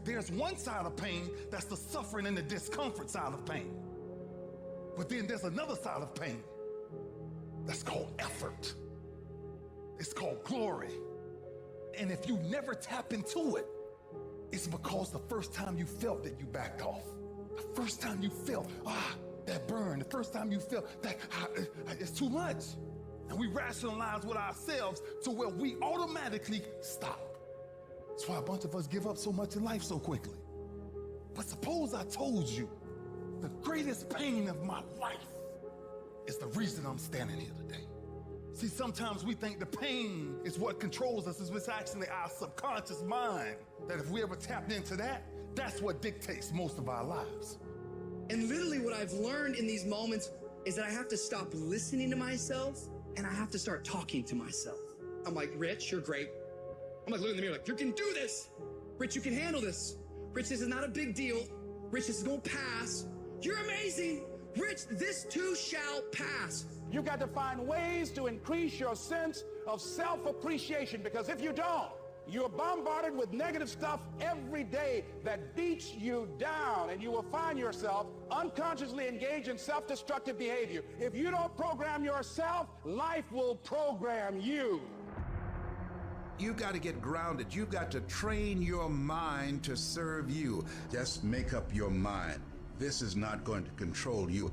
there's one side of pain that's the suffering and the discomfort side of pain. But then there's another side of pain that's called effort. It's called glory. And if you never tap into it, it's because the first time you felt it, you backed off. The first time you felt, that burn, the first time you felt that it's too much. And we rationalize with ourselves to where we automatically stop. That's why a bunch of us give up so much in life so quickly. But suppose I told you the greatest pain of my life is the reason I'm standing here today. See, sometimes we think the pain is what controls us. It's actually our subconscious mind that if we ever tapped into that, that's what dictates most of our lives. And literally what I've learned in these moments is that I have to stop listening to myself and I have to start talking to myself. I'm like, Rich, you're great. I'm like, looking in the mirror like, you can do this. Rich, you can handle this. Rich, this is not a big deal. Rich, this is gonna pass. You're amazing. Rich, this too shall pass. You got to find ways to increase your sense of self-appreciation, because if you don't, you're bombarded with negative stuff every day that beats you down, and you will find yourself unconsciously engaged in self-destructive behavior. If you don't program yourself, life will program you. You got to get grounded. You got to train your mind to serve you. Just make up your mind. This is not going to control you.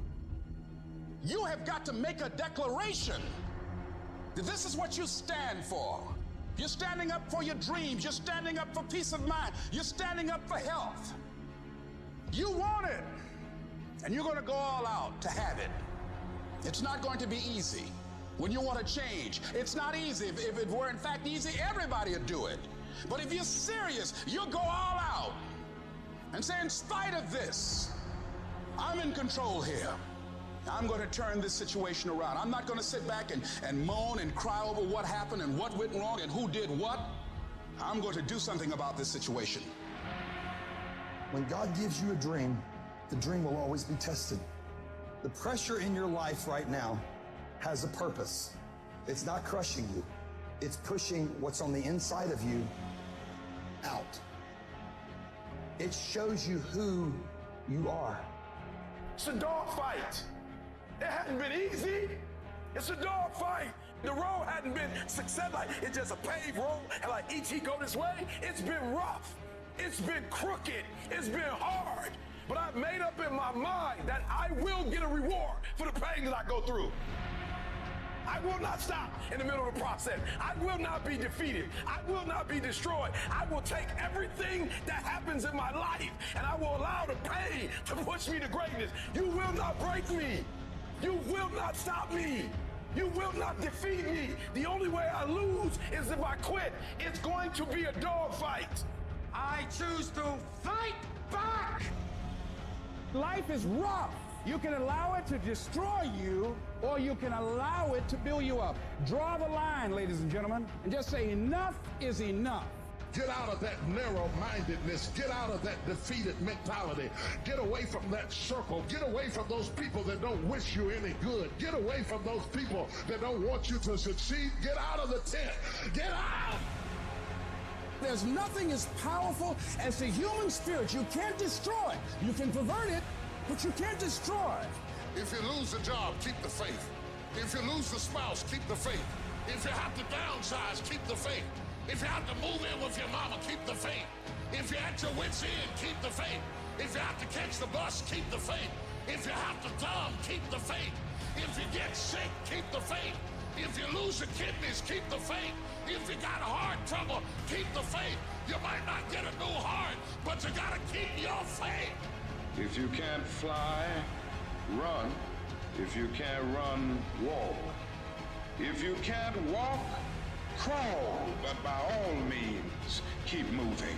You have got to make a declaration that this is what you stand for. You're standing up for your dreams. You're standing up for peace of mind. You're standing up for health. You want it, and you're going to go all out to have it. It's not going to be easy. When you want to change, it's not easy. If it were in fact easy, everybody would do it. But if you're serious, you'll go all out and say, in spite of this, I'm in control here. I'm going to turn this situation around. I'm not going to sit back and moan and cry over what happened and what went wrong and who did what. I'm going to do something about this situation. When God gives you a dream, the dream will always be tested. The pressure in your life right now has a purpose. It's not crushing you. It's pushing what's on the inside of you out. It shows you who you are. It's a dog fight. It hadn't been easy. It's a dog fight. The road hadn't been success. Like it's just a paved road and like E.T. go this way. It's been rough. It's been crooked. It's been hard. But I've made up in my mind that I will get a reward for the pain that I go through. I will not stop in the middle of the process. I will not be defeated. I will not be destroyed. I will take everything that happens in my life and I will allow the pain to push me to greatness. You will not break me. You will not stop me. You will not defeat me. The only way I lose is if I quit. It's going to be a dog fight. I choose to fight back. Life is rough. You can allow it to destroy you, or you can allow it to build you up. Draw the line, ladies and gentlemen, and just say enough is enough. Get out of that narrow-mindedness. Get out of that defeated mentality. Get away from that circle. Get away from those people that don't wish you any good. Get away from those people that don't want you to succeed. Get out of the tent. Get out! There's nothing as powerful as the human spirit. You can't destroy it. You can pervert it, but you can't destroy it. If you lose the job, keep the faith. If you lose the spouse, keep the faith. If you have to downsize, keep the faith. If you have to move in with your mama, keep the faith. If you're at your wit's end, keep the faith. If you have to catch the bus, keep the faith. If you have to thumb, keep the faith. If you get sick, keep the faith. If you lose your kidneys, keep the faith. If you got heart trouble, keep the faith. You might not get a new heart, but you gotta keep your faith. If you can't fly, run. If you can't run, walk. If you can't walk, crawl. But by all means, keep moving.